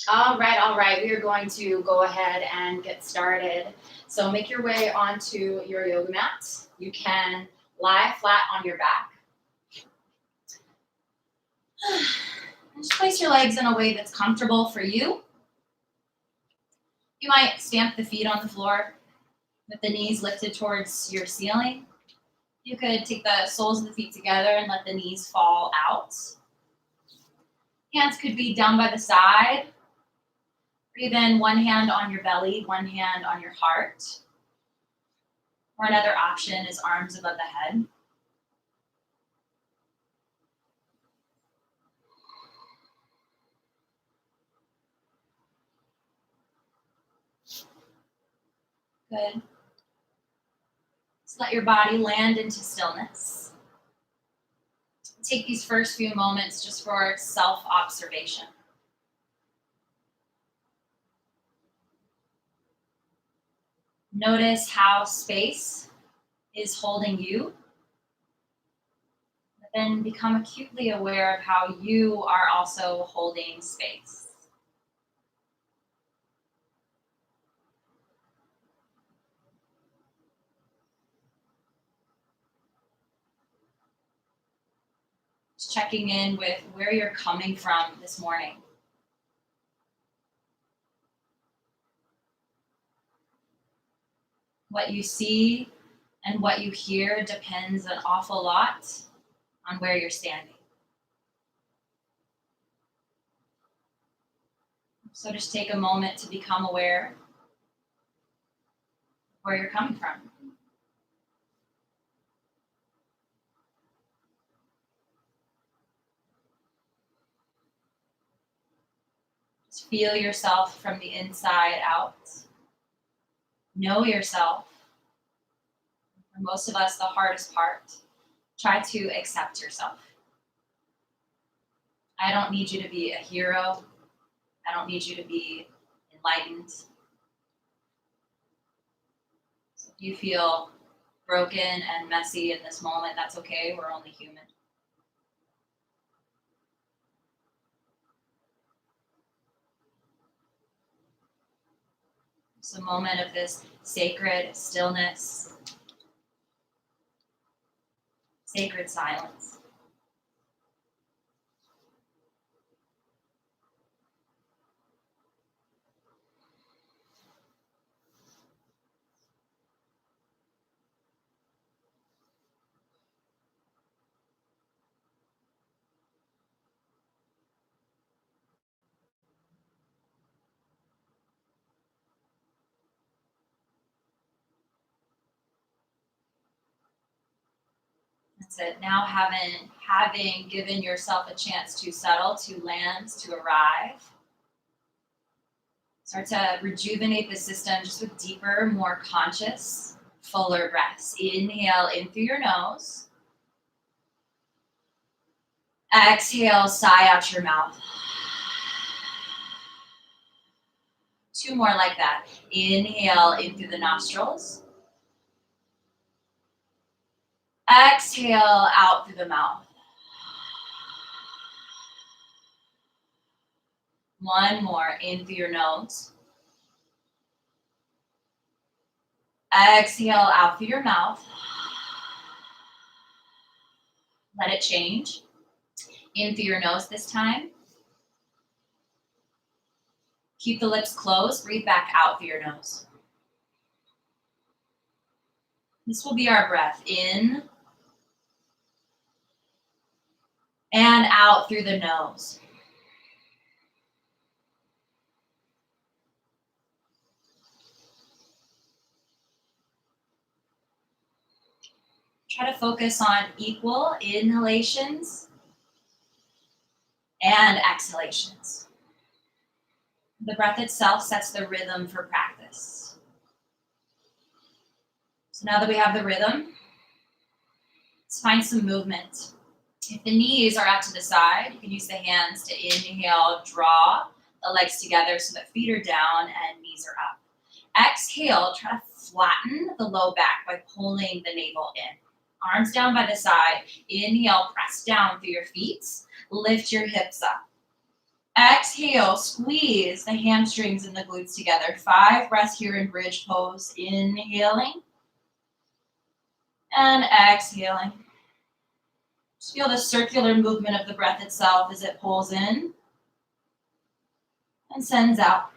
All right. We are going to go ahead and get started. So make your way onto your yoga mat. You can lie flat on your back. And just place your legs in a way that's comfortable for you. You might stamp the feet on the floor with the knees lifted towards your ceiling. You could take the soles of the feet together and let the knees fall out. Hands could be down by the side. Breathe in, one hand on your belly, one hand on your heart. Or another option is arms above the head. Good. Just let your body land into stillness. Take these first few moments just for self-observation. Notice how space is holding you. But then become acutely aware of how you are also holding space. Just checking in with where you're coming from this morning. What you see and what you hear depends an awful lot on where you're standing. So just take a moment to become aware of where you're coming from. Just feel yourself from the inside out. Know yourself. For most of us, the hardest part. Try to accept yourself. I don't need you to be a hero. I don't need you to be enlightened. So if you feel broken and messy in this moment, that's okay. We're only human. It's a moment of this sacred stillness, sacred silence. That's it. Now having given yourself a chance to settle, to land, to arrive, start to rejuvenate the system just with deeper, more conscious, fuller breaths. Inhale in through your nose. Exhale, sigh out your mouth. 2 more like that. Inhale in through the nostrils. Exhale out through the mouth. 1 more in through your nose. Exhale out through your mouth. Let it change. In through your nose this time. Keep the lips closed. Breathe back out through your nose. This will be our breath in and out through the nose. Try to focus on equal inhalations and exhalations. The breath itself sets the rhythm for practice. So now that we have the rhythm, let's find some movement. If the knees are out to the side, you can use the hands to inhale, draw the legs together so that feet are down and knees are up. Exhale, try to flatten the low back by pulling the navel in. Arms down by the side. Inhale, press down through your feet. Lift your hips up. Exhale, squeeze the hamstrings and the glutes together. 5 breaths here in bridge pose. Inhaling and exhaling. Just feel the circular movement of the breath itself as it pulls in and sends out.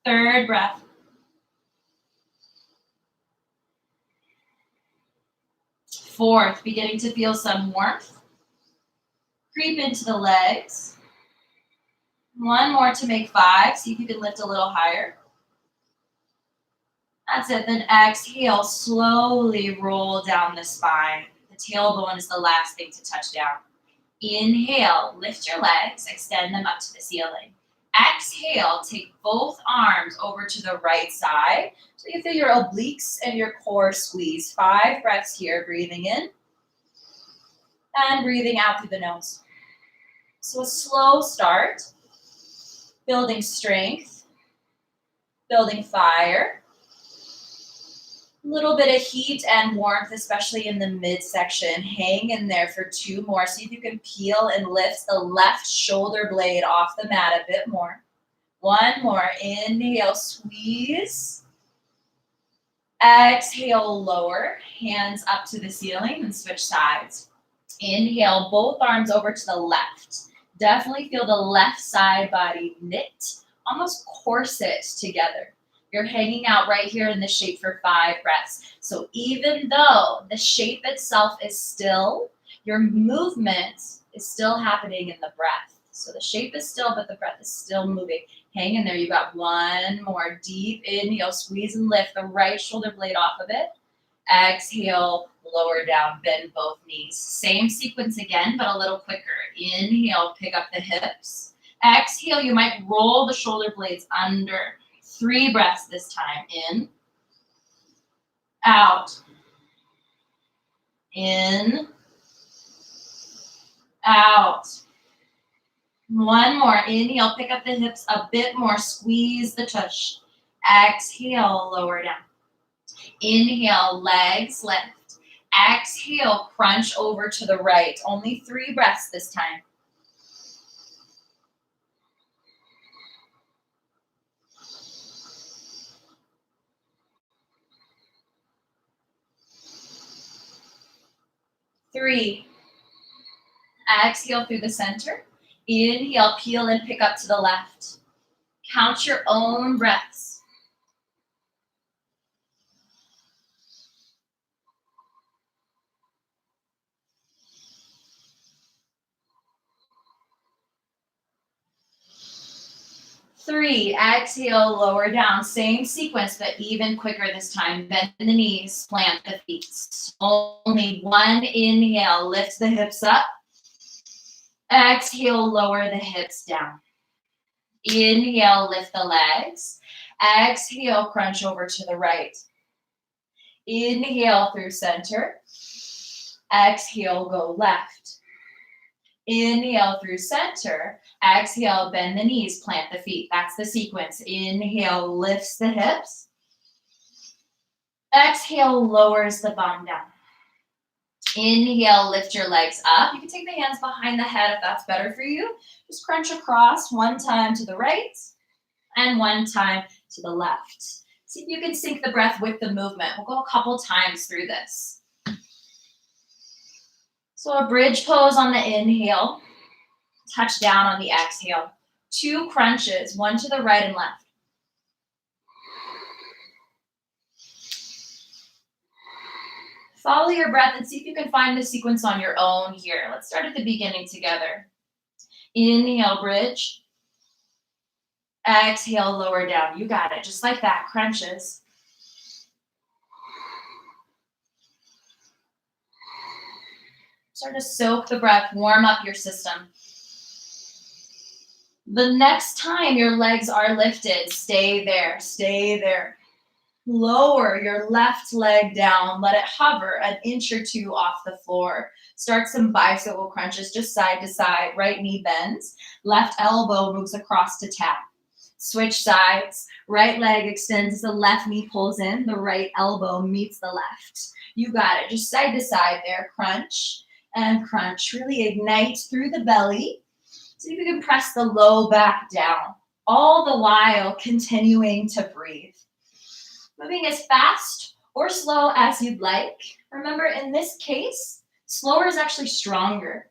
Third breath. Fourth, beginning to feel some warmth. Creep into the legs. One more to make 5. See if you can lift a little higher. That's it. Then exhale, slowly roll down the spine. The tailbone is the last thing to touch down. Inhale, lift your legs, extend them up to the ceiling. Exhale, take both arms over to the right side. So you feel your obliques and your core squeeze. 5 breaths here, breathing in and breathing out through the nose. So a slow start, building strength, building fire. A little bit of heat and warmth, especially in the midsection. Hang in there for 2 more. See if you can peel and lift the left shoulder blade off the mat a bit more. 1 more. Inhale, squeeze. Exhale, lower. Hands up to the ceiling and switch sides. Inhale, both arms over to the left. Definitely feel the left side body knit, almost corset together. You're hanging out right here in the shape for 5 breaths. So even though the shape itself is still, your movement is still happening in the breath. So the shape is still, but the breath is still moving. Hang in there. You got 1 more. Deep inhale, squeeze and lift the right shoulder blade off of it. Exhale, lower down, bend both knees. Same sequence again, but a little quicker. Inhale, pick up the hips. Exhale, you might roll the shoulder blades under. 3 breaths this time. In, out, in, out. 1 more. Inhale, pick up the hips a bit more. Squeeze the tush. Exhale, lower down. Inhale, legs lift. Exhale, crunch over to the right. Only 3 breaths this time. Three. Exhale through the center. Inhale, peel and pick up to the left. Count your own breaths. Three. Exhale, lower down. Same sequence, but even quicker this time. Bend the knees, plant the feet. Only 1 inhale. Lift the hips up. Exhale, lower the hips down. Inhale, lift the legs. Exhale, crunch over to the right. Inhale through center. Exhale, go left. Inhale through center. Exhale, bend the knees, plant the feet. That's the sequence. Inhale, lifts the hips. Exhale, lowers the bum down. Inhale, lift your legs up. You can take the hands behind the head if that's better for you. Just crunch across 1 time to the right and 1 time to the left. See if you can sync the breath with the movement. We'll go a couple times through this. So a bridge pose on the inhale, touch down on the exhale. 2 crunches, 1 to the right and left. Follow your breath and see if you can find the sequence on your own here. Let's start at the beginning together. Inhale, bridge. Exhale, lower down. You got it. Just like that. Crunches. Start to soak the breath. Warm up your system. The next time your legs are lifted, stay there. Stay there. Lower your left leg down. Let it hover 1 inch or 2 off the floor. Start some bicycle crunches, just side to side. Right knee bends. Left elbow moves across to tap. Switch sides. Right leg extends as the left knee pulls in. The right elbow meets the left. You got it. Just side to side there. Crunch and crunch. Really ignite through the belly See if you can press the low back down, all the while continuing to breathe. Moving as fast or slow as you'd like. Remember, in this case, slower is actually stronger.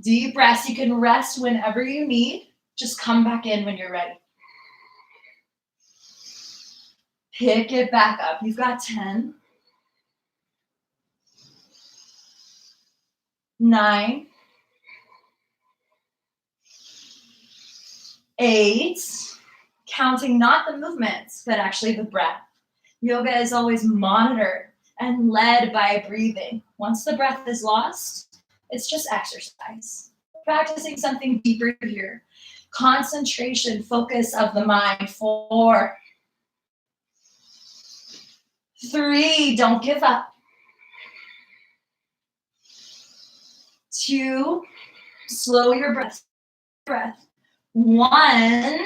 Deep breaths. You can rest whenever you need. Just come back in when you're ready. Pick it back up. You've got 10, 9, 8, counting not the movements, but actually the breath. Yoga is always monitored and led by breathing. Once the breath is lost, it's just exercise. Practicing something deeper here. Concentration, focus of the mind. 4, 3, don't give up. 2, slow your breath. 1,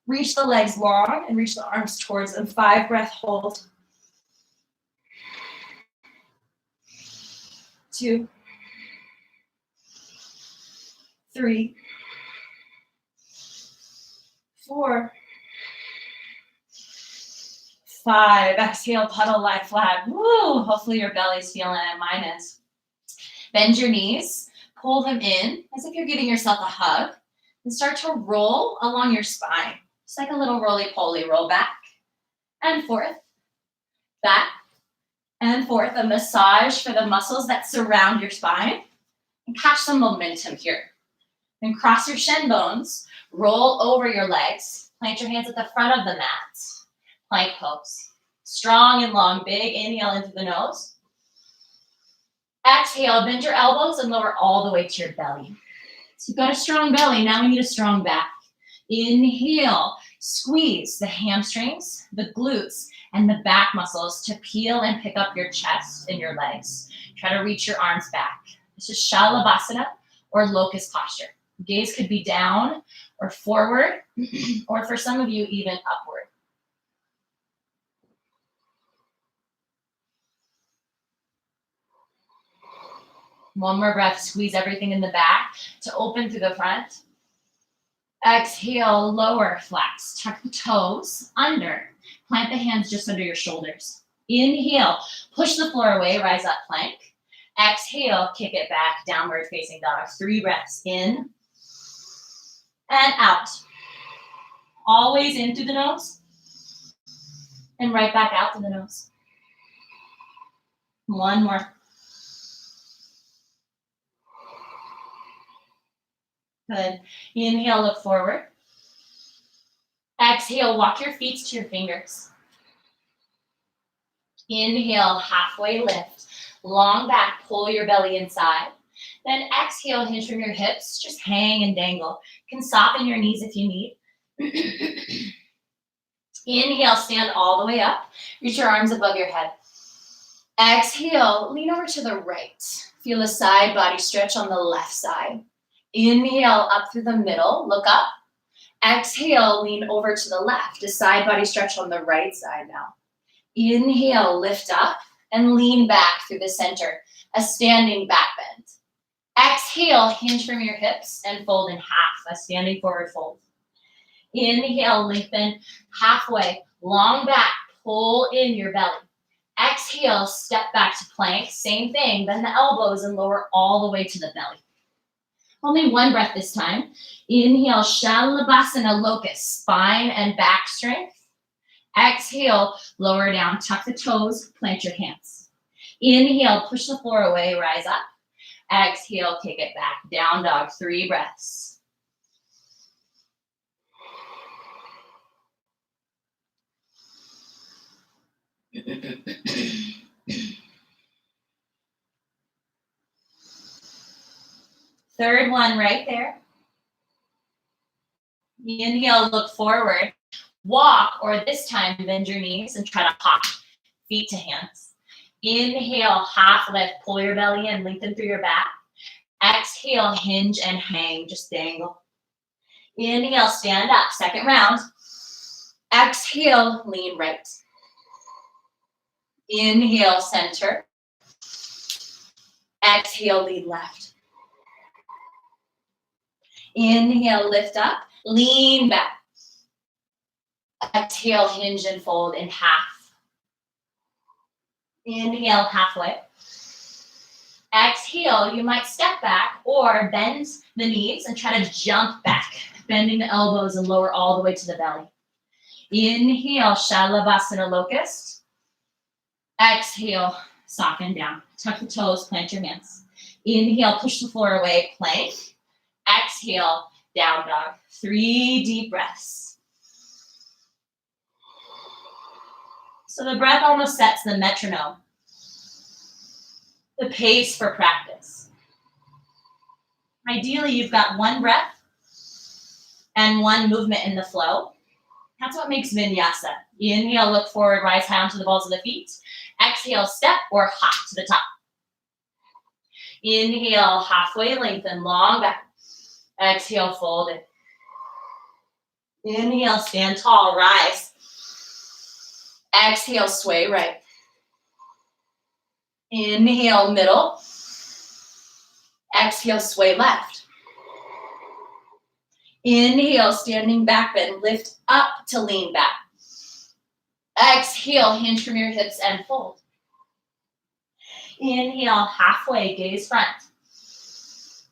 reach the legs long and reach the arms towards them. 5, breath hold. 2, 3, 4, 5. Exhale, puddle, lie flat. Woo! Hopefully your belly's feeling it. Mine is. Bend your knees. Pull them in as if you're giving yourself a hug. And start to roll along your spine. Just like a little roly-poly. Roll back and forth. Back and forth. A massage for the muscles that surround your spine. And catch some momentum here. Then cross your shin bones. Roll over your legs. Plant your hands at the front of the mat. Plank pose. Strong and long. Big inhale into the nose. Exhale, bend your elbows and lower all the way to your belly. So you've got a strong belly. Now we need a strong back. Inhale, squeeze the hamstrings, the glutes, and the back muscles to peel and pick up your chest and your legs. Try to reach your arms back. This is Shalabhasana or locust posture. Gaze could be down or forward, or for some of you, even upward. One more breath, squeeze everything in the back to open through the front. Exhale, lower, flex. Tuck the toes under. Plant the hands just under your shoulders. Inhale, push the floor away, rise up, plank. Exhale, kick it back, downward facing dog. 3 breaths, in and out. Always in through the nose and right back out through the nose. One more. Good. Inhale, look forward. Exhale, walk your feet to your fingers. Inhale, halfway lift. Long back, pull your belly inside. Then exhale, hinge from your hips. Just hang and dangle. You can soften your knees if you need. Inhale, stand all the way up. Reach your arms above your head. Exhale, lean over to the right. Feel a side body stretch on the left side. Inhale, up through the middle, look up. Exhale, lean over to the left. A side body stretch on the right side now. Inhale, lift up and lean back through the center. A standing back bend. Exhale, hinge from your hips and fold in half. A standing forward fold. Inhale, lengthen halfway. Long back, pull in your belly. Exhale, step back to plank. Same thing, bend the elbows and lower all the way to the belly. Only one breath this time. Inhale, Shalabhasana, locust, spine and back strength. Exhale, lower down, tuck the toes, plant your hands. Inhale, push the floor away, rise up. Exhale, kick it back, down dog, 3 breaths. Third one right there. Inhale, look forward. Walk, or this time bend your knees and try to hop, feet to hands. Inhale, half lift, pull your belly in, lengthen through your back. Exhale, hinge and hang, just dangle. Inhale, stand up, second round. Exhale, lean right. Inhale, center. Exhale, lean left. Inhale, lift up, lean back. Exhale, hinge and fold in half. Inhale, halfway. Exhale, you might step back or bend the knees and try to jump back, bending the elbows and lower all the way to the belly. Inhale, Shalabhasana locust. Exhale, soften down. Tuck the toes, plant your hands. Inhale, push the floor away, plank. Exhale, down dog. 3 deep breaths. So the breath almost sets the metronome, the pace for practice. Ideally, you've got 1 breath and 1 movement in the flow. That's what makes Vinyasa. Inhale, look forward, rise high onto the balls of the feet. Exhale, step or hop to the top. Inhale, halfway lengthen, long back. Exhale, fold it. Inhale, stand tall, rise. Exhale, sway right. Inhale, middle. Exhale, sway left. Inhale, standing back bend, lift up to lean back. Exhale, hinge from your hips and fold. Inhale, halfway, gaze front.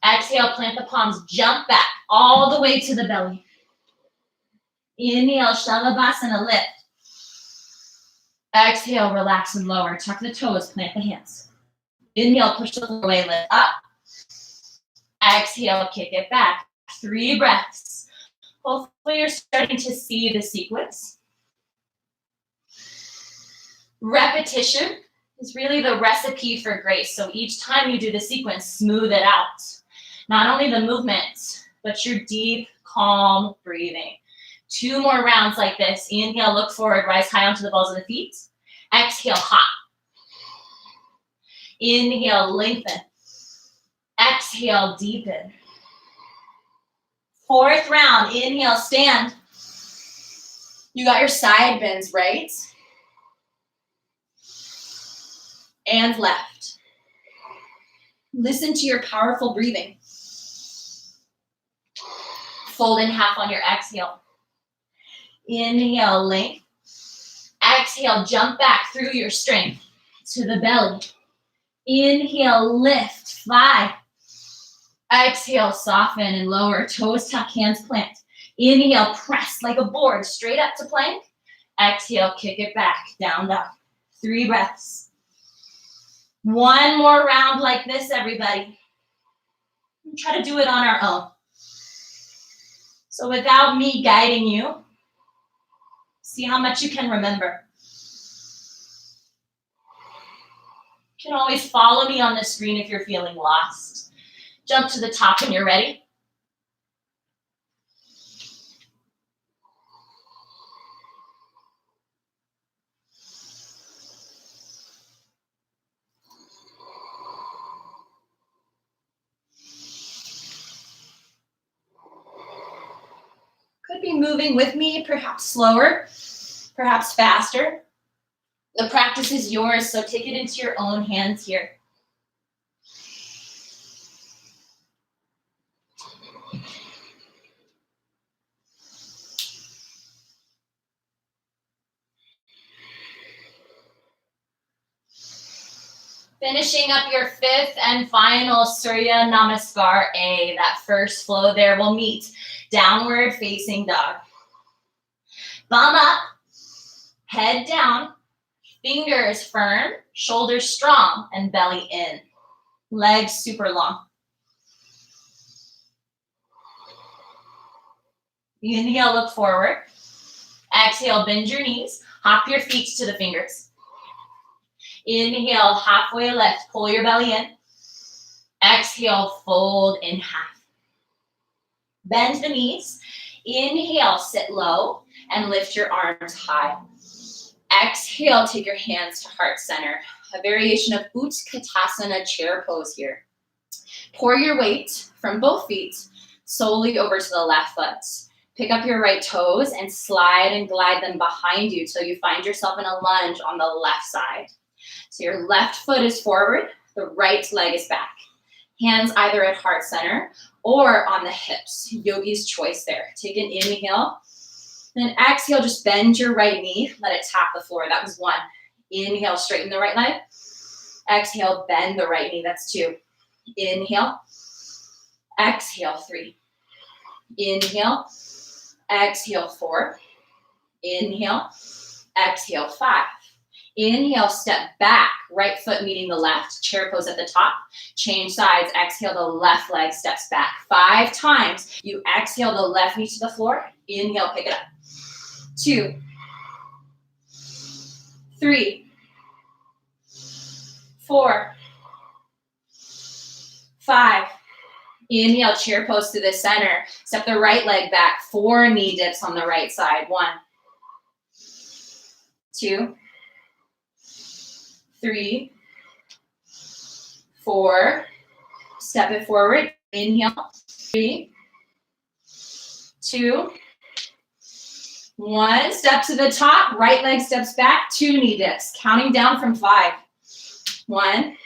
Exhale, plant the palms, jump back all the way to the belly. Inhale, Shalabhasana, lift. Exhale, relax and lower. Tuck the toes, plant the hands. Inhale, push the floor away, lift up. Exhale, kick it back. 3 breaths. Hopefully you're starting to see the sequence. Repetition is really the recipe for grace. So each time you do the sequence, smooth it out. Not only the movement, but your deep, calm breathing. 2 more rounds like this. Inhale, look forward, rise high onto the balls of the feet. Exhale, hop. Inhale, lengthen. Exhale, deepen. 4th round, inhale, stand. You got your side bends right and left. Listen to your powerful breathing. Fold in half on your exhale. Inhale, length. Exhale, jump back through your strength to the belly. Inhale, lift, fly. Exhale, soften and lower. Toes tuck, hands plant. Inhale, press like a board, straight up to plank. Exhale, kick it back, down dog. 3 breaths. 1 more round like this, everybody. Try to do it on our own. So without me guiding you, see how much you can remember. You can always follow me on the screen if you're feeling lost. Jump to the top when you're ready. Could be moving with me, perhaps slower, perhaps faster. The practice is yours, so take it into your own hands here. Finishing up your 5th and final Surya Namaskar A. That first flow there will meet downward facing dog. Bum up, head down, fingers firm, shoulders strong, and belly in. Legs super long. Inhale, look forward. Exhale, bend your knees. Hop your feet to the fingers. Inhale, halfway lift, pull your belly in. Exhale, fold in half. Bend the knees. Inhale, sit low and lift your arms high. Exhale, take your hands to heart center. A variation of Utkatasana chair pose here. Pour your weight from both feet solely over to the left foot. Pick up your right toes and slide and glide them behind you till you find yourself in a lunge on the left side. So your left foot is forward, the right leg is back. Hands either at heart center or on the hips. Yogi's choice there. Take an inhale. Then exhale, just bend your right knee. Let it tap the floor. That was 1. Inhale, straighten the right leg. Exhale, bend the right knee. That's 2. Inhale. Exhale, 3. Inhale. Exhale, 4. Inhale. Exhale, 5. Inhale, step back, right foot meeting the left, chair pose at the top, change sides, exhale, the left leg steps back. 5 times. You exhale the left knee to the floor, inhale, pick it up. 2, 3, 4, 5. Inhale, chair pose to the center. Step the right leg back, 4 knee dips on the right side. 1, 2, 3, 4, step it forward, inhale, 3, 2, 1, step to the top, right leg steps back, 2 knee dips, counting down from 5. 1,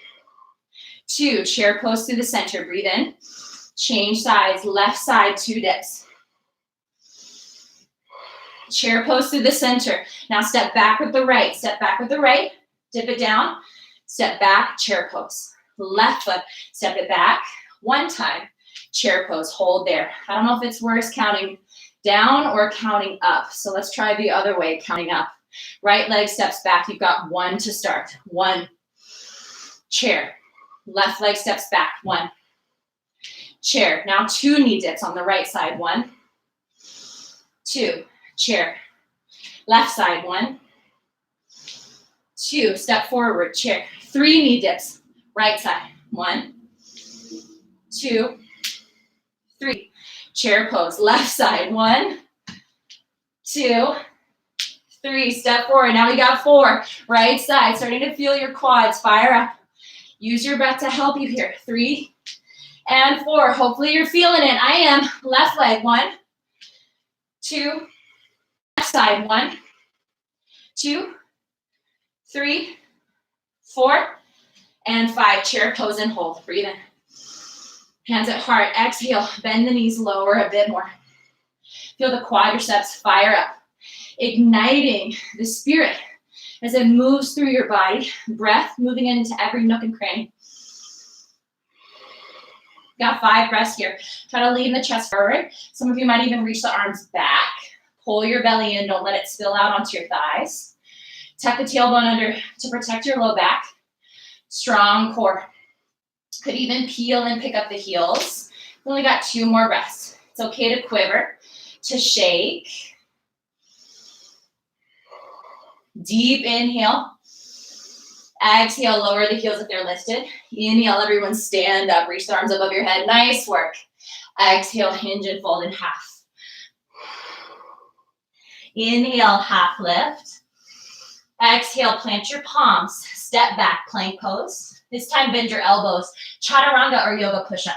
2, chair pose through the center, breathe in, change sides, left side, 2 dips. Chair pose through the center. Now step back with the right, dip it down, step back, chair pose. Left foot, step it back, 1 time, chair pose, hold there. I don't know if it's worse counting down or counting up, so let's try the other way, counting up. Right leg steps back, you've got 1 to start. 1, chair. Left leg steps back, 1, chair. Now 2 knee dips on the right side, 1, 2, chair. Left side, 1, 2, step forward, chair. 3 knee dips, right side, 1, 2, 3, chair pose, left side, 1, 2, 3, step forward. Now we got 4, right side, starting to feel your quads, fire up. Use your breath to help you here. 3 and 4, hopefully you're feeling it. I am. Left leg, 1, 2, left side, 1, 2, 3, 4, and 5. Chair pose and hold. Breathe in. Hands at heart. Exhale. Bend the knees lower a bit more. Feel the quadriceps fire up. Igniting the spirit as it moves through your body. Breath moving into every nook and cranny. Got 5 breaths here. Try to lean the chest forward. Some of you might even reach the arms back. Pull your belly in. Don't let it spill out onto your thighs. Tuck the tailbone under to protect your low back. Strong core. Could even peel and pick up the heels. We only got 2 more breaths. It's okay to quiver, to shake. Deep inhale. Exhale, lower the heels if they're lifted. Inhale, everyone stand up. Reach the arms above your head. Nice work. Exhale, hinge and fold in half. Inhale, half lift. Exhale, plant your palms. Step back, plank pose. This time, bend your elbows. Chaturanga or yoga push-up.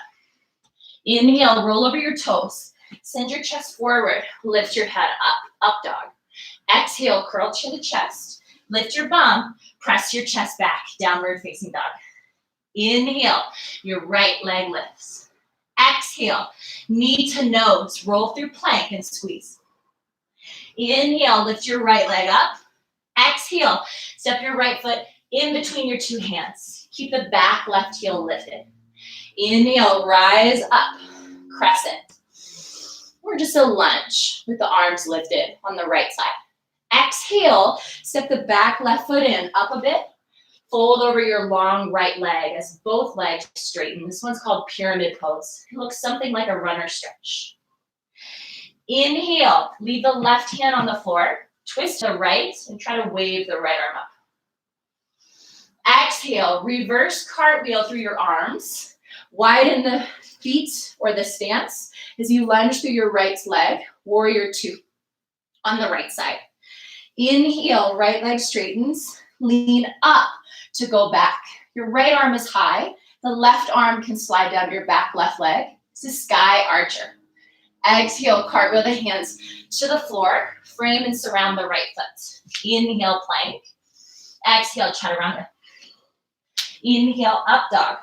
Inhale, roll over your toes. Send your chest forward. Lift your head up, up dog. Exhale, curl chin to chest. Lift your bum. Press your chest back, downward facing dog. Inhale, your right leg lifts. Exhale, knee to nose. Roll through plank and squeeze. Inhale, lift your right leg up. Exhale, step your right foot in between your 2 hands. Keep the back left heel lifted. Inhale, rise up, crescent. Or just a lunge with the arms lifted on the right side. Exhale, step the back left foot in, up a bit. Fold over your long right leg as both legs straighten. This one's called pyramid pose. It looks something like a runner stretch. Inhale, leave the left hand on the floor. Twist to the right and try to wave the right arm up. Exhale, reverse cartwheel through your arms. Widen the feet or the stance as you lunge through your right leg, warrior 2 on the right side. Inhale, right leg straightens, lean up to go back. Your right arm is high, the left arm can slide down your back left leg. This is sky archer. Exhale, cartwheel the hands to the floor. Frame and surround the right foot. Inhale, plank. Exhale, chaturanga. Inhale, up dog.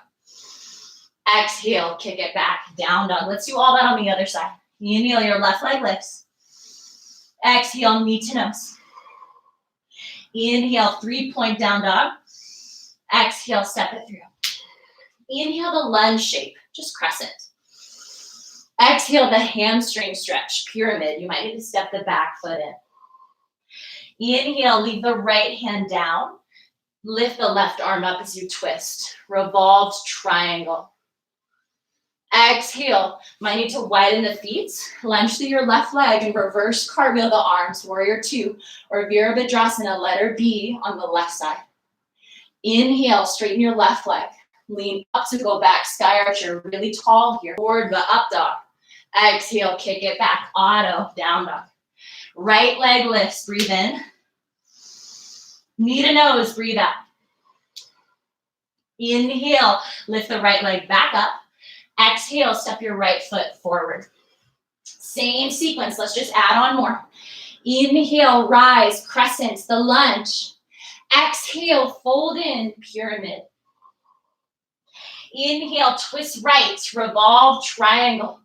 Exhale, kick it back, down dog. Let's do all that on the other side. Inhale, your left leg lifts. Exhale, knee to nose. Inhale, 3-point down dog. Exhale, step it through. Inhale, the lunge shape, just crescent. Exhale, the hamstring stretch, pyramid. You might need to step the back foot in. Inhale, leave the right hand down. Lift the left arm up as you twist. Revolved triangle. Exhale, might need to widen the feet. Lunge through your left leg and reverse cartwheel the arms, warrior two, or Virabhadrasana, letter B on the left side. Inhale, straighten your left leg. Lean up to go back, sky archer, really tall here. Forward the up dog. Exhale, kick it back, auto, down dog. Right leg lifts, breathe in. Knee to nose, breathe out. Inhale, lift the right leg back up. Exhale, step your right foot forward. Same sequence, let's just add on more. Inhale, rise, crescent, the lunge. Exhale, fold in, pyramid. Inhale, twist right, revolve, triangle.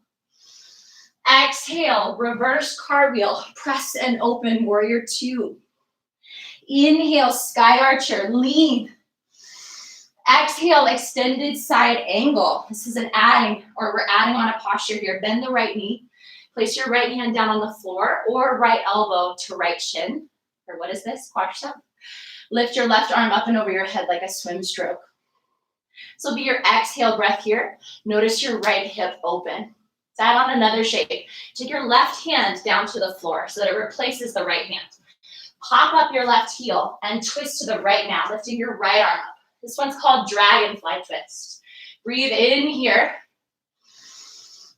Exhale, reverse cartwheel, press and open, warrior two. Inhale, sky archer, lean. Exhale, extended side angle. This is we're adding on a posture here. Bend the right knee. Place your right hand down on the floor or right elbow to right shin. Or what is this? Quadricep. Lift your left arm up and over your head like a swim stroke. This will be your exhale breath here. Notice your right hip open. Let's add on another shape. Take your left hand down to the floor so that it replaces the right hand. Pop up your left heel and twist to the right now, lifting your right arm up. This one's called Dragonfly Twist. Breathe in here.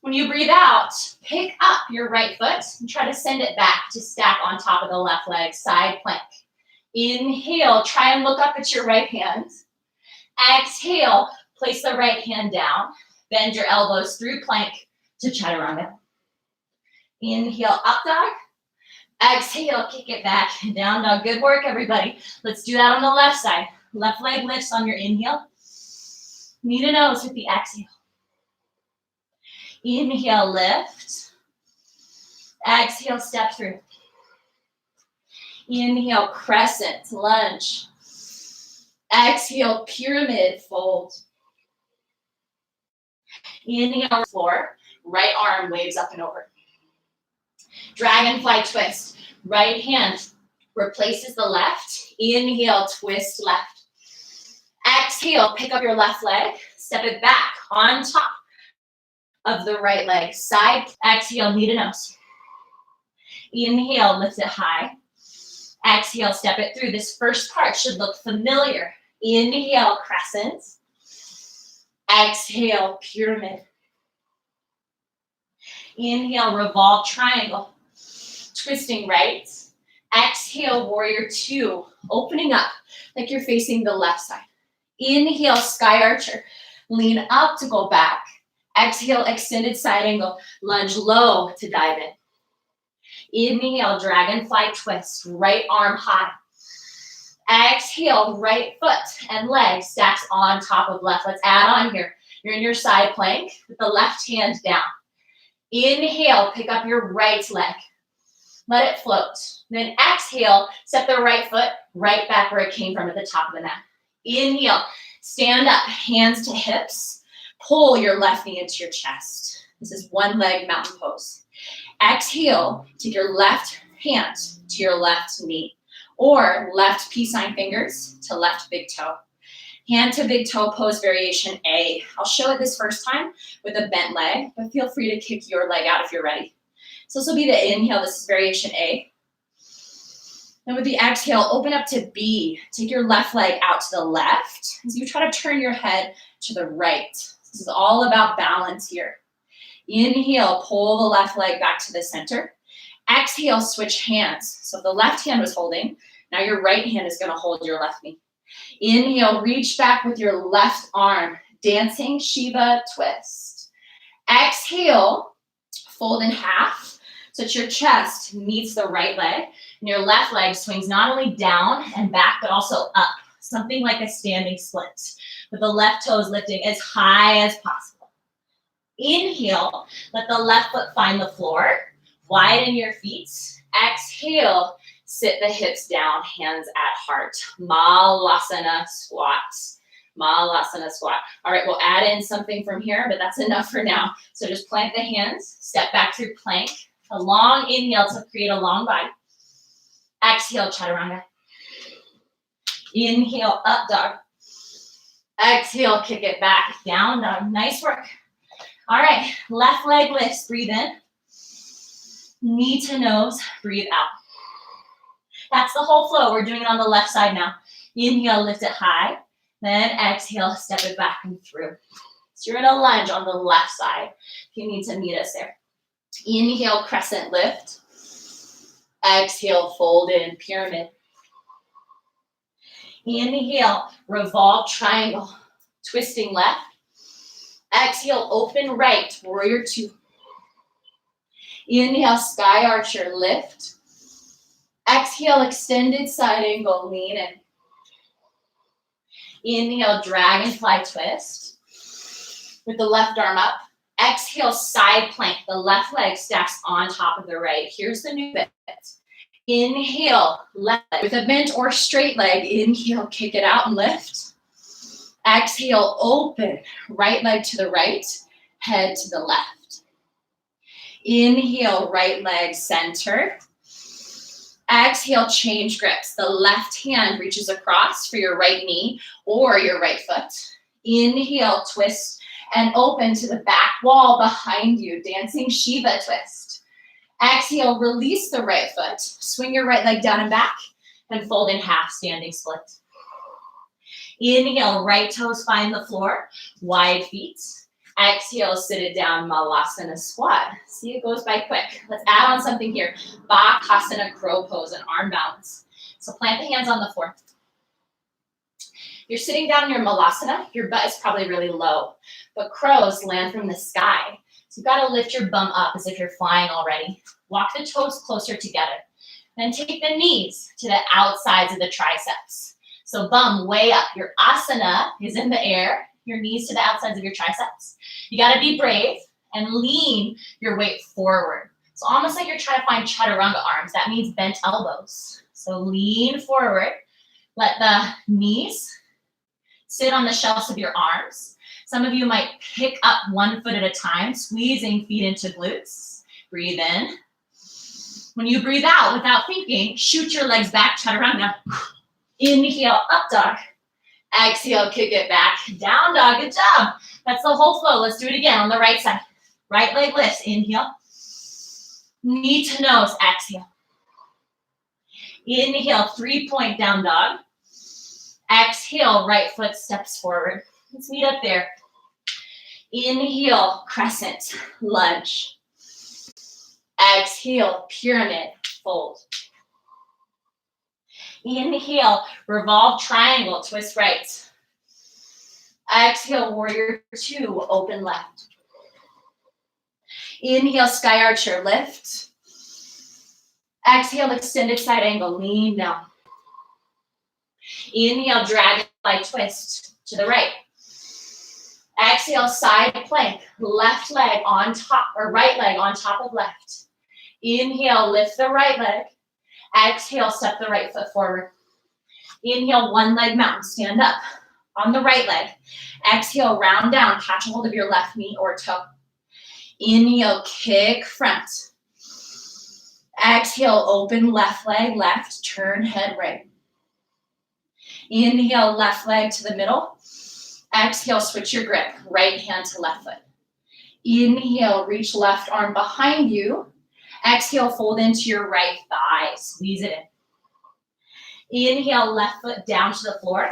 When you breathe out, pick up your right foot and try to send it back to stack on top of the left leg, side plank. Inhale, try and look up at your right hand. Exhale, place the right hand down. Bend your elbows through plank to chaturanga. Inhale, up dog. Exhale, kick it back, down dog. Good work, everybody. Let's do that on the left side. Left leg lifts on your inhale. Knee to nose with the exhale. Inhale, lift. Exhale, step through. Inhale, crescent, lunge. Exhale, pyramid, fold. Inhale, floor. Right arm waves up and over. Dragonfly twist. Right hand replaces the left. Inhale, twist left. Exhale, pick up your left leg. Step it back on top of the right leg. Side, exhale, knee to nose. Inhale, lift it high. Exhale, step it through. This first part should look familiar. Inhale, crescent. Exhale, pyramid. Inhale, revolve, triangle. Twisting right. Exhale, warrior two. Opening up like you're facing the left side. Inhale, sky archer. Lean up to go back. Exhale, extended side angle. Lunge low to dive in. Inhale, dragonfly twist. Right arm high. Exhale, right foot and leg stacks on top of left. Let's add on here. You're in your side plank with the left hand down. Inhale, pick up your right leg. Let it float. Then exhale, step the right foot right back where it came from at the top of the mat. Inhale, stand up, hands to hips. Pull your left knee into your chest. This is one leg mountain pose. Exhale, take your left hand to your left knee or left peace sign fingers to left big toe. Hand to big toe pose variation A. I'll show it this first time with a bent leg, but feel free to kick your leg out if you're ready. So this will be the inhale. This is variation A. And with the exhale, open up to B. Take your left leg out to the left as you try to turn your head to the right. This is all about balance here. Inhale, pull the left leg back to the center. Exhale, switch hands. So if the left hand was holding, now your right hand is going to hold your left knee. Inhale, reach back with your left arm. Dancing Shiva twist. Exhale, Fold in half so that your chest meets the right leg and your left leg swings not only down and back, but also up. Something like a standing split with the left toes lifting as high as possible. Inhale, let the left foot find the floor. Widen your feet. Exhale, sit the hips down, hands at heart. Malasana squat. Malasana squat. All right, we'll add in something from here, but that's enough for now. So just plant the hands, step back through plank. A long inhale to create a long body. Exhale, chaturanga. Inhale, up dog. Exhale, kick it back, down dog. Nice work. All right, left leg lifts, breathe in. Knee to nose, breathe out. That's the whole flow. We're doing it on the left side now. Inhale, lift it high. Then exhale, step it back and through. So you're in a lunge on the left side if you need to meet us there. Inhale, crescent lift. Exhale, fold in, pyramid. Inhale, revolve triangle, twisting left. Exhale, open right, warrior two. Inhale, sky archer, lift. Exhale, extended side angle, lean in. Inhale, dragonfly twist with the left arm up. Exhale, side plank. The left leg stacks on top of the right. Here's the new bit. Inhale, left leg with a bent or straight leg. Inhale, kick it out and lift. Exhale, open. Right leg to the right, head to the left. Inhale, right leg center. Exhale, change grips. The left hand reaches across for your right knee or your right foot. Inhale, twist and open to the back wall behind you, dancing Shiva twist. Exhale, release the right foot. Swing your right leg down and back and fold in half, standing split. Inhale, right toes find the floor, wide feet. Exhale, sit it down, Malasana squat. See, it goes by quick. Let's add on something here. Bakasana crow pose and arm balance. So plant the hands on the floor. You're sitting down in your Malasana. Your butt is probably really low, but crows land from the sky. So you've got to lift your bum up as if you're flying already. Walk the toes closer together. Then take the knees to the outsides of the triceps. So bum way up. Your asana is in the air. Your knees to the outsides of your triceps. You got to be brave and lean your weight forward. So almost like you're trying to find chaturanga arms. That means bent elbows. So lean forward. Let the knees sit on the shelves of your arms. Some of you might pick up one foot at a time, squeezing feet into glutes. Breathe in. When you breathe out without thinking, shoot your legs back, chaturanga. Inhale, up dog. Exhale, kick it back. Down dog, good job. That's the whole flow. Let's do it again on the right side. Right leg lifts, inhale. Knee to nose, exhale. Inhale, 3-point down dog. Exhale, right foot steps forward. Let's meet up there. Inhale, crescent, lunge. Exhale, pyramid, fold. Inhale, revolve triangle, twist right. Exhale, warrior two, open left. Inhale, sky archer, lift. Exhale, extended side angle, lean down. Inhale, dragonfly twist to the right. Exhale, side plank, left leg on top, or right leg on top of left. Inhale, lift the right leg. Exhale, step the right foot forward. Inhale, one leg mountain, stand up on the right leg. Exhale, round down, catch a hold of your left knee or toe. Inhale, kick front. Exhale, open left leg, left, turn head right. Inhale, left leg to the middle. Exhale, switch your grip, right hand to left foot. Inhale, reach left arm behind you. Exhale, fold into your right thigh, squeeze it in. Inhale, left foot down to the floor.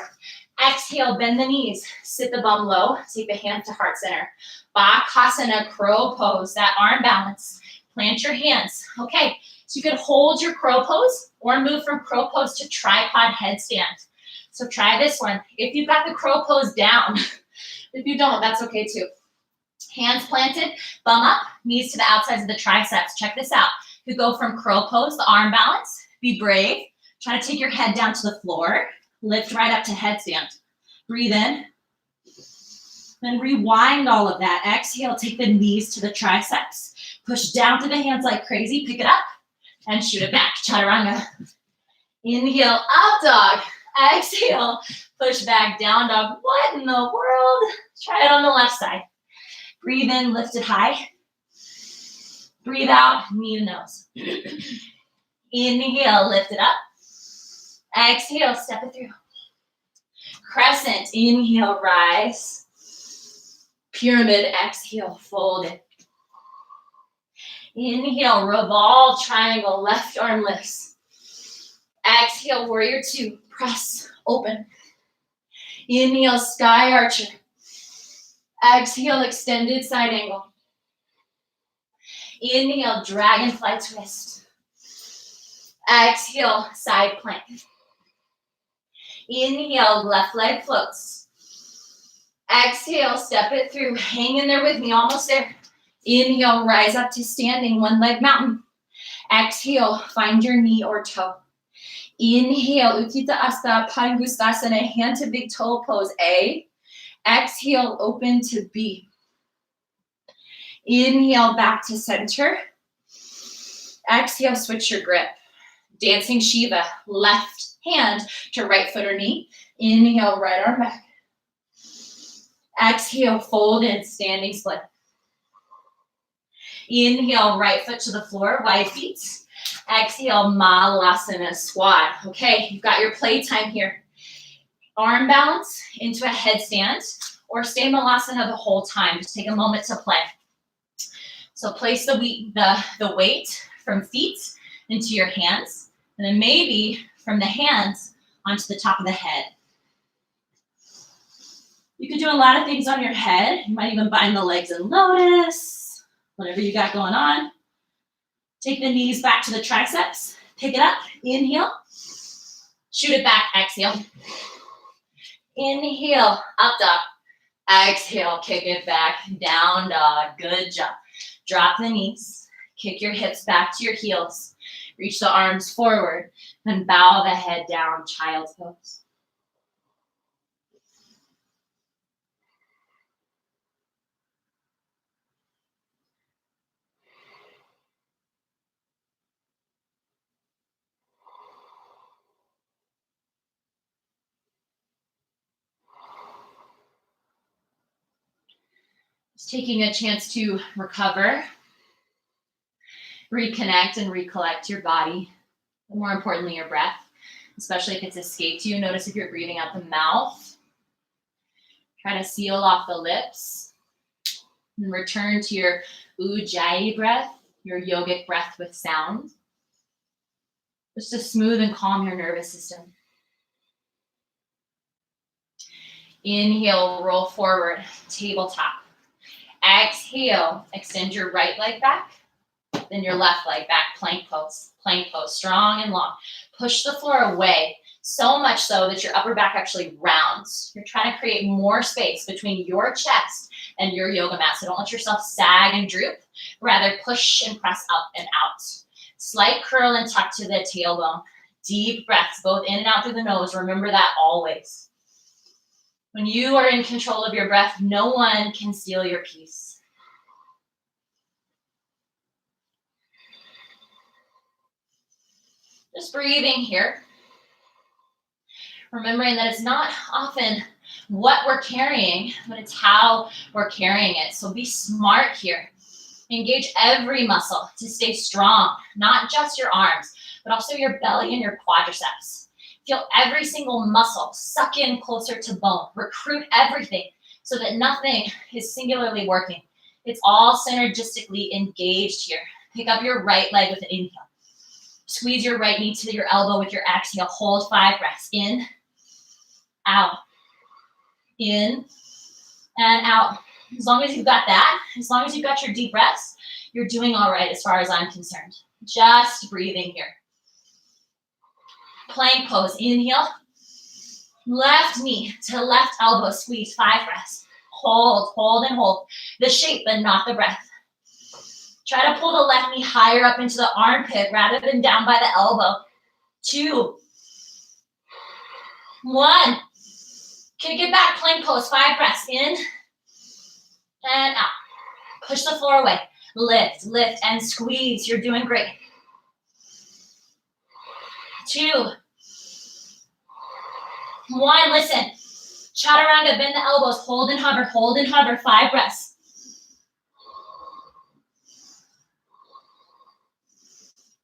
Exhale, bend the knees, sit the bum low, take the hands to heart center. Bakasana crow pose, that arm balance. Plant your hands. Okay, so you could hold your crow pose or move from crow pose to tripod headstand. So try this one. If you've got the crow pose down, if you don't, that's okay too. Hands planted, bum up, knees to the outsides of the triceps. Check this out. You go from crow pose, the arm balance. Be brave. Try to take your head down to the floor. Lift right up to headstand. Breathe in. Then rewind all of that. Exhale, take the knees to the triceps. Push down through the hands like crazy. Pick it up and shoot it back. Chaturanga. Inhale, up dog. Exhale, push back, down dog. What in the world? Try it on the left side. Breathe in, lift it high. Breathe out, knee to nose. Inhale, lift it up. Exhale, step it through. Crescent, inhale, rise. Pyramid, exhale, fold it. Inhale, revolve, triangle, left arm lifts. Exhale, warrior two, press, open. Inhale, sky archer. Exhale, extended side angle. Inhale, dragonfly twist. Exhale, side plank. Inhale, left leg floats. Exhale, step it through. Hang in there with me, almost there. Inhale, rise up to standing, one leg mountain. Exhale, find your knee or toe. Inhale, Utthita Hasta, Padangusthasana, hand to big toe pose, A. Exhale, open to B. Inhale, back to center. Exhale, switch your grip. Dancing Shiva, left hand to right foot or knee. Inhale, right arm back. Exhale, fold in, standing split. Inhale, right foot to the floor, wide feet. Exhale, Malasana squat. Okay, you've got your playtime here. Arm balance into a headstand or stay Malasana the whole time. Just take a moment to play. So place the weight from feet into your hands, and then maybe from the hands onto the top of the head. You can do a lot of things on your head. You might even bind the legs in lotus, whatever you got going on. Take the knees back to the triceps. Pick it up. Inhale. Shoot it back. Exhale. Inhale. Up dog. Exhale. Kick it back. Down dog. Good job. Drop the knees. Kick your hips back to your heels. Reach the arms forward. Then bow the head down. Child's pose. Just taking a chance to recover, reconnect and recollect your body, and more importantly, your breath, especially if it's escaped you. Notice if you're breathing out the mouth. Try to seal off the lips and return to your Ujjayi breath, your yogic breath with sound. Just to smooth and calm your nervous system. Inhale, roll forward, tabletop. Exhale, extend your right leg back, then your left leg back, plank pose, strong and long. Push the floor away, so much so that your upper back actually rounds. You're trying to create more space between your chest and your yoga mat, so don't let yourself sag and droop. Rather, push and press up and out. Slight curl and tuck to the tailbone. Deep breaths, both in and out through the nose. Remember that always. When you are in control of your breath, no one can steal your peace. Just breathing here. Remembering that it's not often what we're carrying, but it's how we're carrying it. So be smart here. Engage every muscle to stay strong, not just your arms, but also your belly and your quadriceps. Feel every single muscle suck in closer to bone. Recruit everything so that nothing is singularly working. It's all synergistically engaged here. Pick up your right leg with an inhale. Squeeze your right knee to your elbow with your exhale. Hold 5 breaths. In, out, in, and out. As long as you've got that, as long as you've got your deep breaths, you're doing all right as far as I'm concerned. Just breathing here. Plank pose, inhale. Left knee to left elbow, squeeze 5 breaths. Hold, hold, and hold. The shape, but not the breath. Try to pull the left knee higher up into the armpit rather than down by the elbow. 2, 1. Kick it back, plank pose, 5 breaths. In and out. Push the floor away. Lift, lift, and squeeze. You're doing great. 2, 1. Listen. Chaturanga, bend the elbows. Hold and hover, hold and hover. 5 breaths.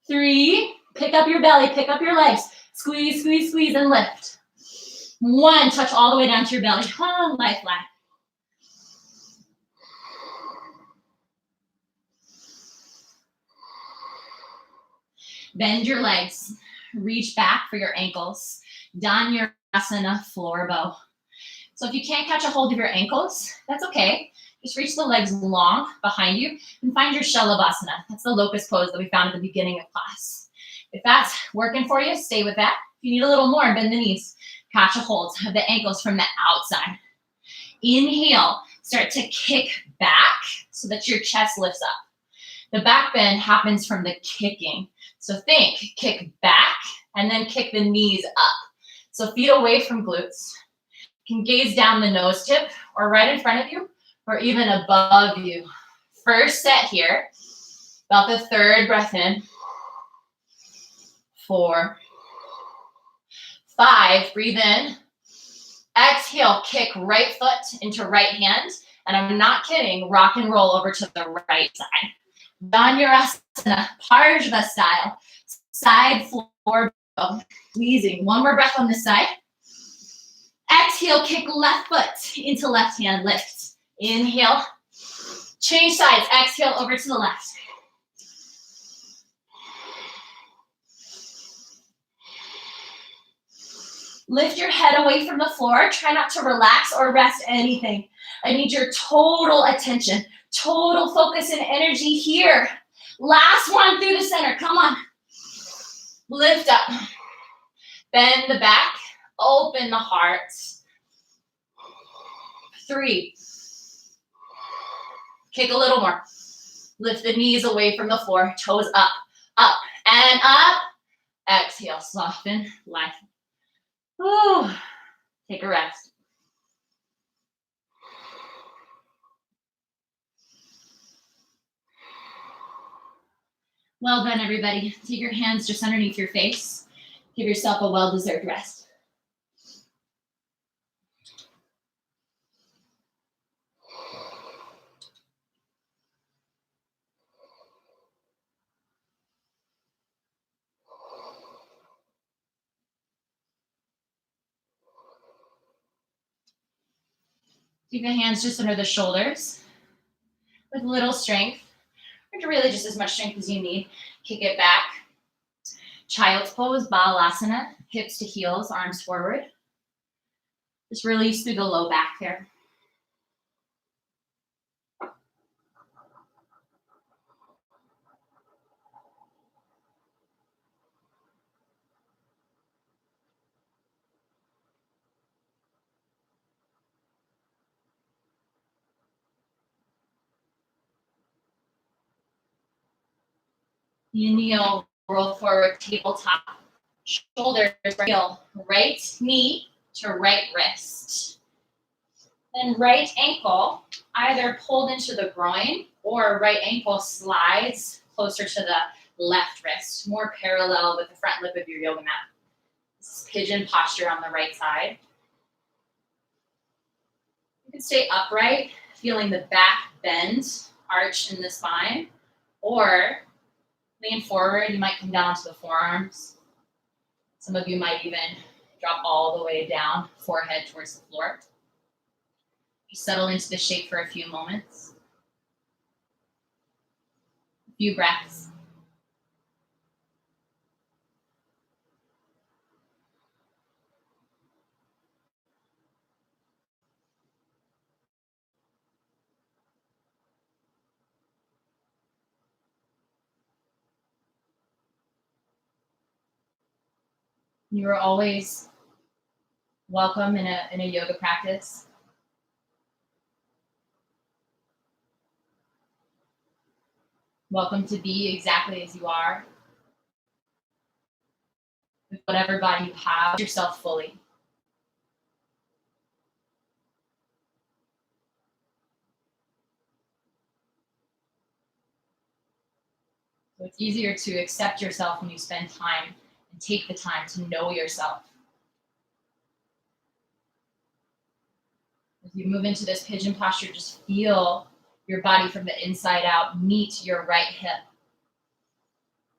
3, pick up your belly, pick up your legs. Squeeze, squeeze, squeeze, and lift. 1, touch all the way down to your belly. Lie flat. Bend your legs. Reach back for your ankles. Vinyasa floor bow. So if you can't catch a hold of your ankles, that's okay. Just reach the legs long behind you and find your Shalabhasana. That's the locust pose that we found at the beginning of class. If that's working for you, stay with that. If you need a little more, bend the knees. Catch a hold of the ankles from the outside. Inhale, start to kick back so that your chest lifts up. The back bend happens from the kicking. So think, kick back and then kick the knees up. So feet away from glutes. You can gaze down the nose tip or right in front of you or even above you. First set here, about the 3rd breath in. 4, 5, breathe in. Exhale, kick right foot into right hand. And I'm not kidding, rock and roll over to the right side. Vinyasa, Parshva style. Side floor bow. Squeezing. 1 more breath on this side. Exhale, kick left foot into left hand, lift. Inhale. Change sides. Exhale over to the left. Lift your head away from the floor. Try not to relax or rest anything. I need your total attention, total focus and energy here. Last one through the center. Come on. Lift up. Bend the back. Open the heart. 3. Kick a little more. Lift the knees away from the floor. Toes up, up, and up. Exhale, soften, lie. Whew. Take a rest. Well done, everybody. Take your hands just underneath your face. Give yourself a well-deserved rest. Keep the hands just under the shoulders with little strength, or really just as much strength as you need. Kick it back. Child's pose, Balasana, hips to heels, arms forward. Just release through the low back there. You kneel, roll forward, tabletop, shoulders, heel, right knee to right wrist. Then right ankle either pulled into the groin or right ankle slides closer to the left wrist, more parallel with the front lip of your yoga mat. This is pigeon posture on the right side. You can stay upright, feeling the back bend, arch in the spine, or lean forward. You might come down to the forearms. Some of you might even drop all the way down, forehead towards the floor. Just settle into the shape for a few moments. A few breaths. You are always welcome in a yoga practice. Welcome to be exactly as you are, with whatever body you have, yourself fully. So it's easier to accept yourself when you spend time and take the time to know yourself. As you move into this pigeon posture, just feel your body from the inside out meet your right hip.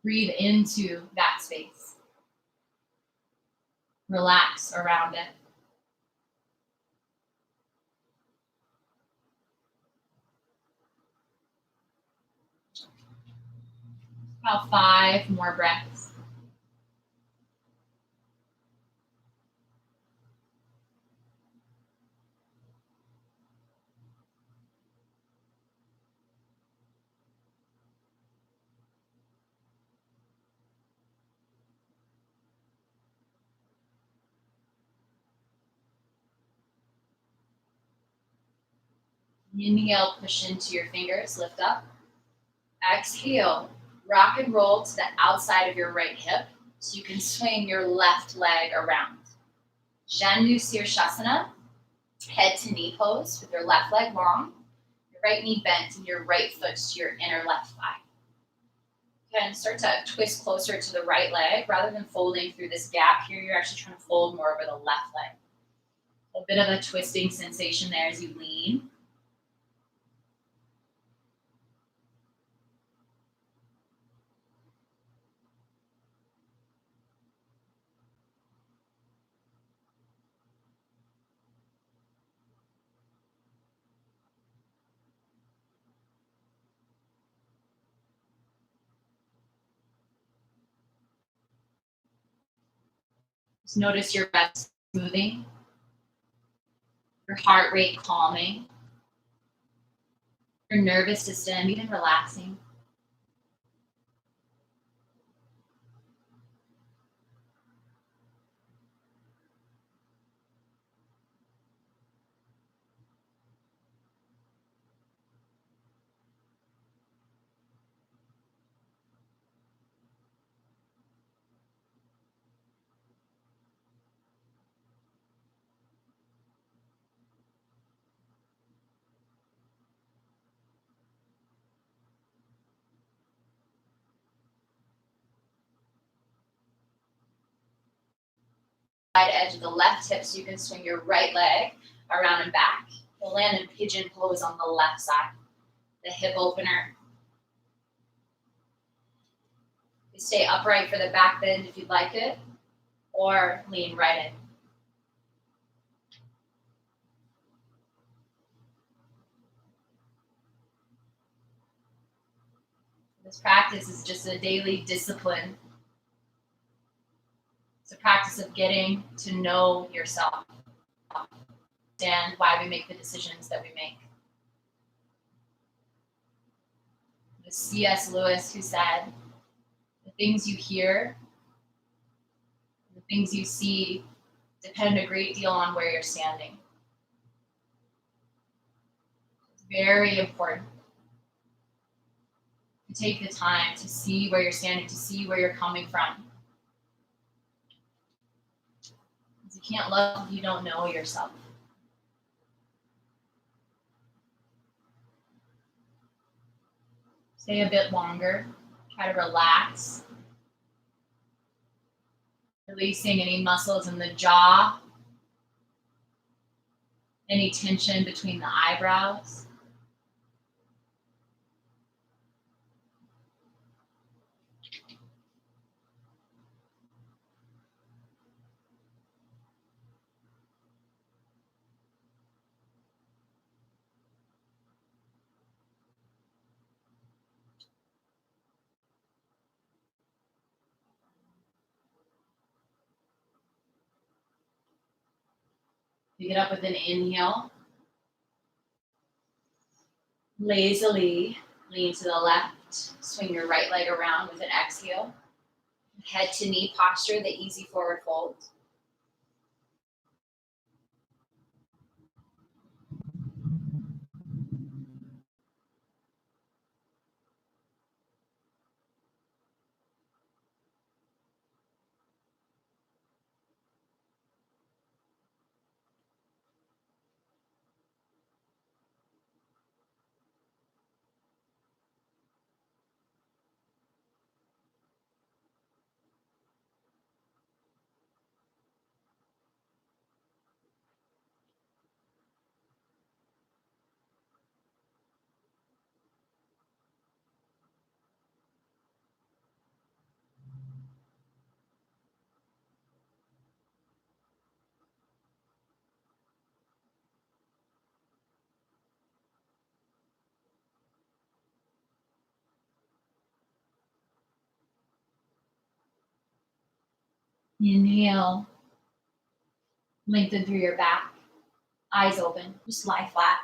Breathe into that space. Relax around it. About 5 more breaths. Inhale, push into your fingers, lift up. Exhale, rock and roll to the outside of your right hip so you can swing your left leg around. Janu Sirshasana, head to knee pose with your left leg long, your right knee bent, and your right foot to your inner left thigh. And start to twist closer to the right leg. Rather than folding through this gap here, you're actually trying to fold more over the left leg. A bit of a twisting sensation there as you lean. Just notice your breath smoothing, your heart rate calming, your nervous system even relaxing. Side edge of the left hip so you can swing your right leg around and back. You'll land in pigeon pose on the left side. The hip opener. You stay upright for the back bend if you'd like it, or lean right in. This practice is just a daily discipline. It's a practice of getting to know yourself and why we make the decisions that we make. It was C.S. Lewis who said, the things you hear, the things you see depend a great deal on where you're standing. It's very important to take the time to see where you're standing, to see where you're coming from. Because you can't love if you don't know yourself. Stay a bit longer. Try to relax. Releasing any muscles in the jaw, any tension between the eyebrows. You get up with an inhale. Lazily lean to the left. Swing your right leg around with an exhale. Head to knee posture, the easy forward fold. Inhale. Lengthen through your back. Eyes open. Just lie flat.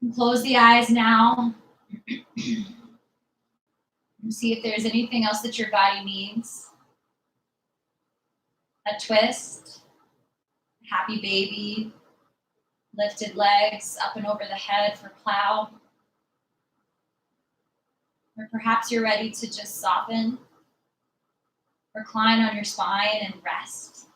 And close the eyes now. And see if there's anything else that your body needs. A twist. Happy baby. Lifted legs up and over the head for plow. Or perhaps you're ready to just soften. Recline on your spine and rest.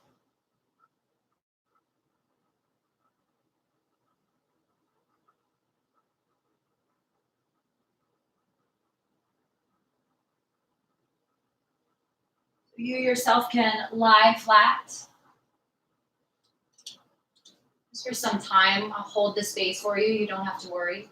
You yourself can lie flat. Just for some time, I'll hold the space for you. You don't have to worry.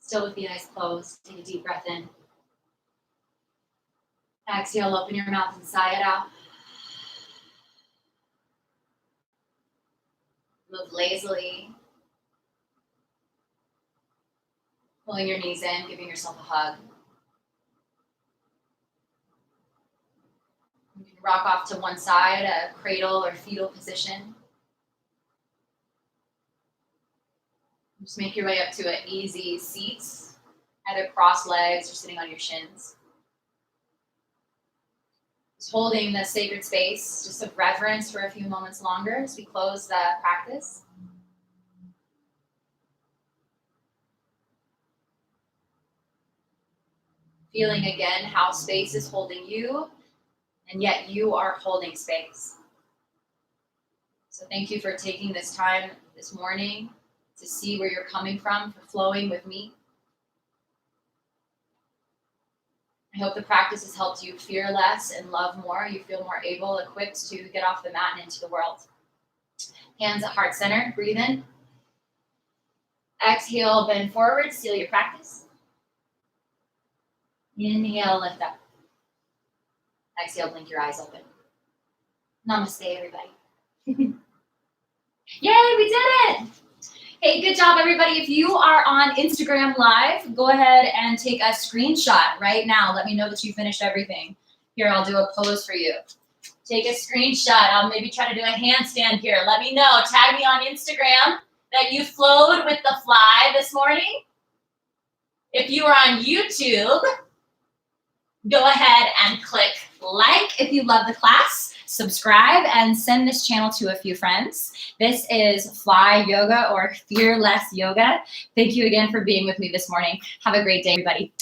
Still with the eyes closed, take a deep breath in. Exhale, open your mouth and sigh it out. Move lazily. Pulling your knees in, giving yourself a hug. You can rock off to one side, a cradle or fetal position. Just make your way up to an easy seat, either cross legs or sitting on your shins. Just holding the sacred space, just of reverence for a few moments longer as we close the practice. Feeling again how space is holding you, and yet you are holding space. So thank you for taking this time this morning to see where you're coming from, for flowing with me. I hope the practice has helped you fear less and love more. You feel more able, equipped to get off the mat and into the world. Hands at heart center, breathe in. Exhale, bend forward, seal your practice. Inhale, lift up. Exhale, blink your eyes open. Namaste, everybody. Yay, we did it! Hey, good job, everybody. If you are on Instagram Live, go ahead and take a screenshot right now. Let me know that you finished everything. Here, I'll do a pose for you. Take a screenshot. I'll maybe try to do a handstand here. Let me know. Tag me on Instagram that you flowed with the fly this morning. If you are on YouTube, go ahead and click like if you love the class. Subscribe and send this channel to a few friends. This is Fly Yoga or Fearless Yoga. Thank you again for being with me this morning. Have a great day, everybody.